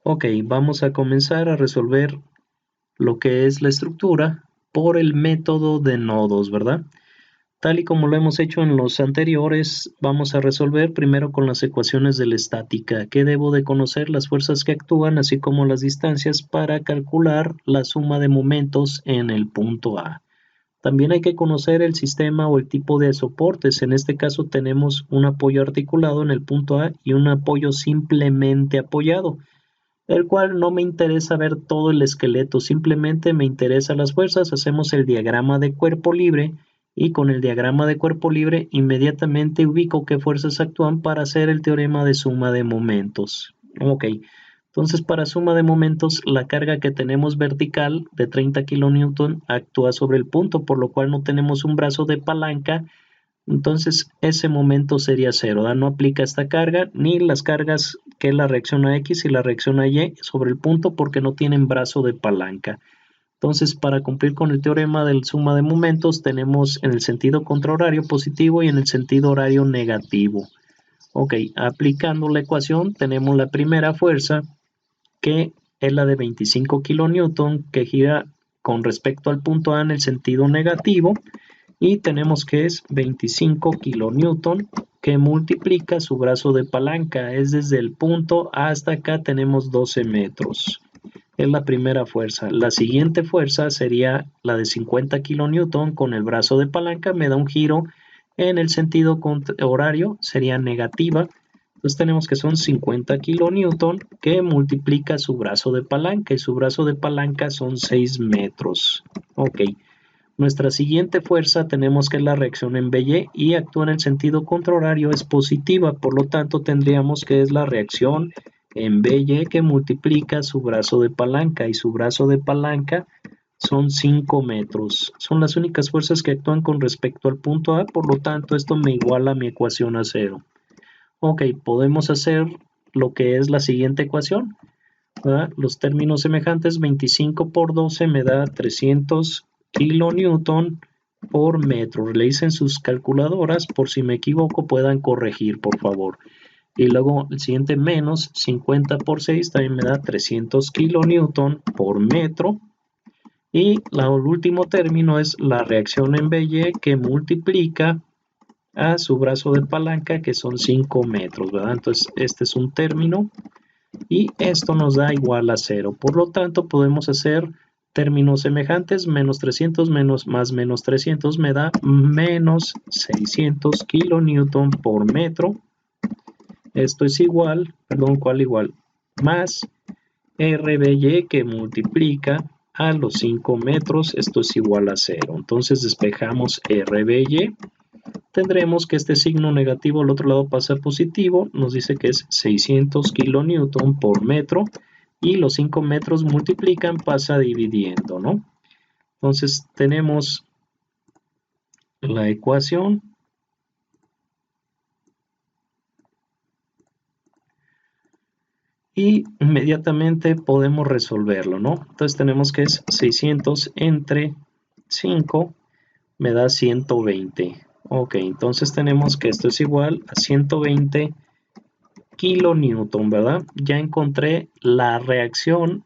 Ok, vamos a comenzar a resolver lo que es la estructura por el método de nodos, ¿verdad? Tal y como lo hemos hecho en los anteriores, vamos a resolver primero con las ecuaciones de la estática, que debo de conocer las fuerzas que actúan, así como las distancias para calcular la suma de momentos en el punto A. También hay que conocer el sistema o el tipo de soportes. En este caso tenemos un apoyo articulado en el punto A y un apoyo simplemente apoyado, el cual no me interesa ver todo el esqueleto, simplemente me interesan las fuerzas. Hacemos el diagrama de cuerpo libre y con el diagrama de cuerpo libre inmediatamente ubico qué fuerzas actúan para hacer el teorema de suma de momentos. Ok, entonces para suma de momentos la carga que tenemos vertical de 30 kN actúa sobre el punto, por lo cual no tenemos un brazo de palanca. Entonces ese momento sería cero, ¿verdad? No aplica esta carga ni las cargas que es la reacción a X y la reacción a Y sobre el punto porque no tienen brazo de palanca. Entonces, para cumplir con el teorema del suma de momentos, tenemos en el sentido contrahorario positivo y en el sentido horario negativo. Ok, aplicando la ecuación, tenemos la primera fuerza, que es la de 25 kN, que gira con respecto al punto A en el sentido negativo, y tenemos que es 25 kN que multiplica su brazo de palanca, es desde el punto hasta acá tenemos 12 metros. Es la primera fuerza. La siguiente fuerza sería la de 50 kN con el brazo de palanca, me da un giro en el sentido horario, sería negativa. Entonces tenemos que son 50 kN que multiplica su brazo de palanca y su brazo de palanca son 6 metros. Ok. Nuestra siguiente fuerza tenemos que es la reacción en BY y actúa en el sentido contrario, es positiva, por lo tanto tendríamos que es la reacción en BY que multiplica su brazo de palanca y su brazo de palanca son 5 metros. Son las únicas fuerzas que actúan con respecto al punto A, por lo tanto esto me iguala mi ecuación a cero. Ok, podemos hacer lo que es la siguiente ecuación, ¿verdad? Los términos semejantes, 25 por 12 me da 300 kilonewton por metro. Realicen sus calculadoras, por si me equivoco puedan corregir, por favor. Y luego el siguiente menos 50 por 6 también me da 300 kilonewton por metro. Y el último término es la reacción en BY que multiplica a su brazo de palanca, que son 5 metros, ¿verdad? Entonces este es un término y esto nos da igual a 0. Por lo tanto, podemos hacer términos semejantes, menos 300 más menos 300 me da menos 600 kilonewton por metro. Esto es igual, perdón, ¿cuál igual? Más RBY que multiplica a los 5 metros, esto es igual a 0. Entonces despejamos RBY. Tendremos que este signo negativo al otro lado pasa a positivo, nos dice que es 600 kilonewton por metro y los 5 metros multiplican, pasa dividiendo, ¿no? Entonces tenemos la ecuación y inmediatamente podemos resolverlo, ¿no? Entonces tenemos que es 600 entre 5 me da 120. Ok, entonces tenemos que esto es igual a 120 kilonewton, ¿verdad? Ya encontré la reacción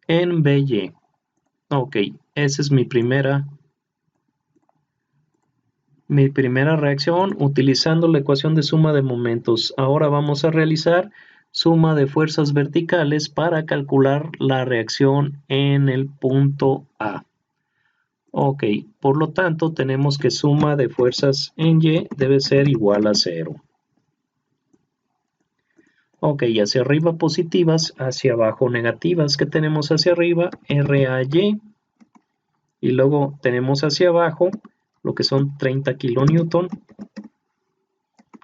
en BY. Ok, esa es mi primera reacción utilizando la ecuación de suma de momentos. Ahora vamos a realizar suma de fuerzas verticales para calcular la reacción en el punto A. Ok, por lo tanto tenemos que suma de fuerzas en Y debe ser igual a 0. Ok, hacia arriba positivas, hacia abajo negativas. ¿Qué tenemos hacia arriba? RAY. Y luego tenemos hacia abajo lo que son 30 kilonewton.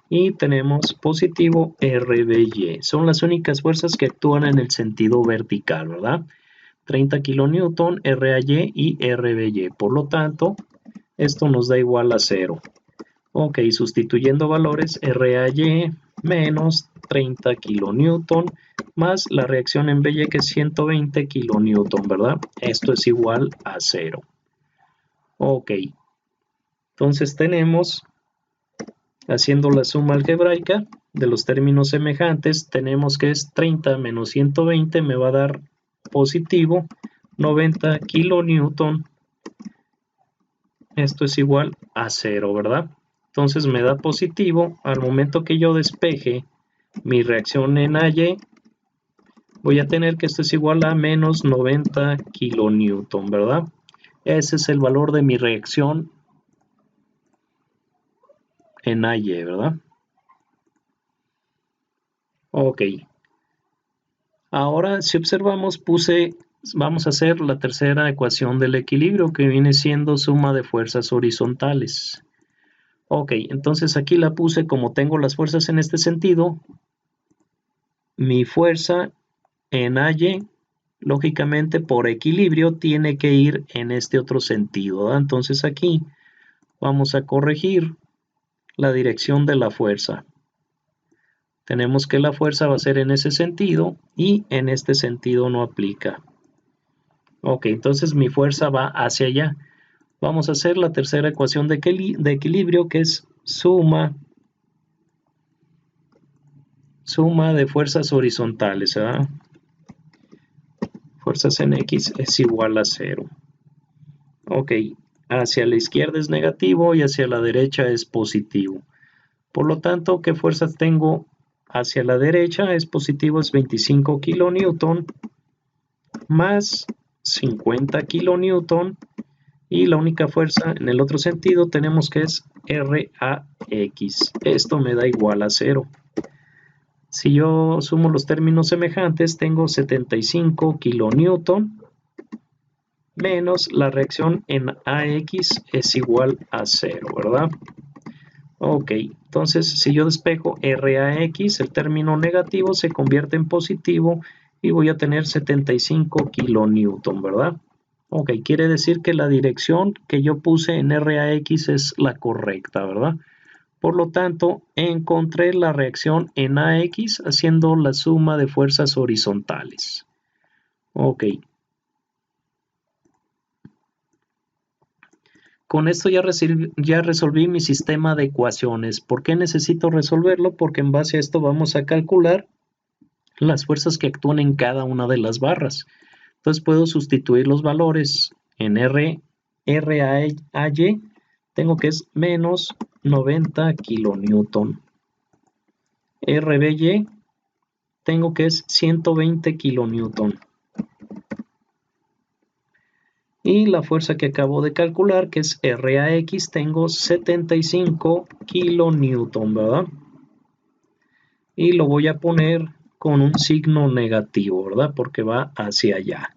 Y tenemos positivo RBY. Son las únicas fuerzas que actúan en el sentido vertical, ¿verdad? 30 kilonewton, RAY y RBY. Por lo tanto, esto nos da igual a 0. Ok, sustituyendo valores, RAY menos 30 kilonewton más la reacción en BY que es 120 kilonewton, ¿verdad? Esto es igual a 0. Ok, entonces tenemos, haciendo la suma algebraica, de los términos semejantes, tenemos que es 30 menos 120 me va a dar positivo 90 kilonewton. Esto es igual a 0, ¿verdad? Entonces me da positivo. Al momento que yo despeje mi reacción en AY, voy a tener que esto es igual a menos 90 kilonewton, ¿verdad? Ese es el valor de mi reacción en AY, ¿verdad? Ok. Ahora, si observamos, vamos a hacer la tercera ecuación del equilibrio, que viene siendo suma de fuerzas horizontales. Ok, entonces aquí la puse como tengo las fuerzas en este sentido. Mi fuerza en AY, lógicamente por equilibrio, tiene que ir en este otro sentido, ¿verdad? Entonces aquí vamos a corregir la dirección de la fuerza. Tenemos que la fuerza va a ser en ese sentido y en este sentido no aplica. Ok, entonces mi fuerza va hacia allá. Vamos a hacer la tercera ecuación de equilibrio, que es suma de fuerzas horizontales, ¿verdad? Fuerzas en X es igual a 0. Ok, hacia la izquierda es negativo y hacia la derecha es positivo. Por lo tanto, ¿qué fuerzas tengo hacia la derecha? Es positivo, es 25 kilonewton más 50 kilonewton. Y la única fuerza en el otro sentido tenemos que es RAX. Esto me da igual a 0. Si yo sumo los términos semejantes, tengo 75 kilonewton menos la reacción en AX es igual a 0, ¿verdad? Ok, entonces si yo despejo RAX, el término negativo se convierte en positivo y voy a tener 75 kilonewton, ¿verdad? Ok, quiere decir que la dirección que yo puse en RAX es la correcta, ¿verdad? Por lo tanto, encontré la reacción en AX haciendo la suma de fuerzas horizontales. Ok. Con esto ya resolví mi sistema de ecuaciones. ¿Por qué necesito resolverlo? Porque en base a esto vamos a calcular las fuerzas que actúan en cada una de las barras. Entonces puedo sustituir los valores en RAY, tengo que es menos 90 kilonewton. RBY, tengo que es 120 kilonewton. Y la fuerza que acabo de calcular, que es RAX, tengo 75 kilonewton, ¿verdad? Y lo voy a poner con un signo negativo, ¿verdad? Porque va hacia allá.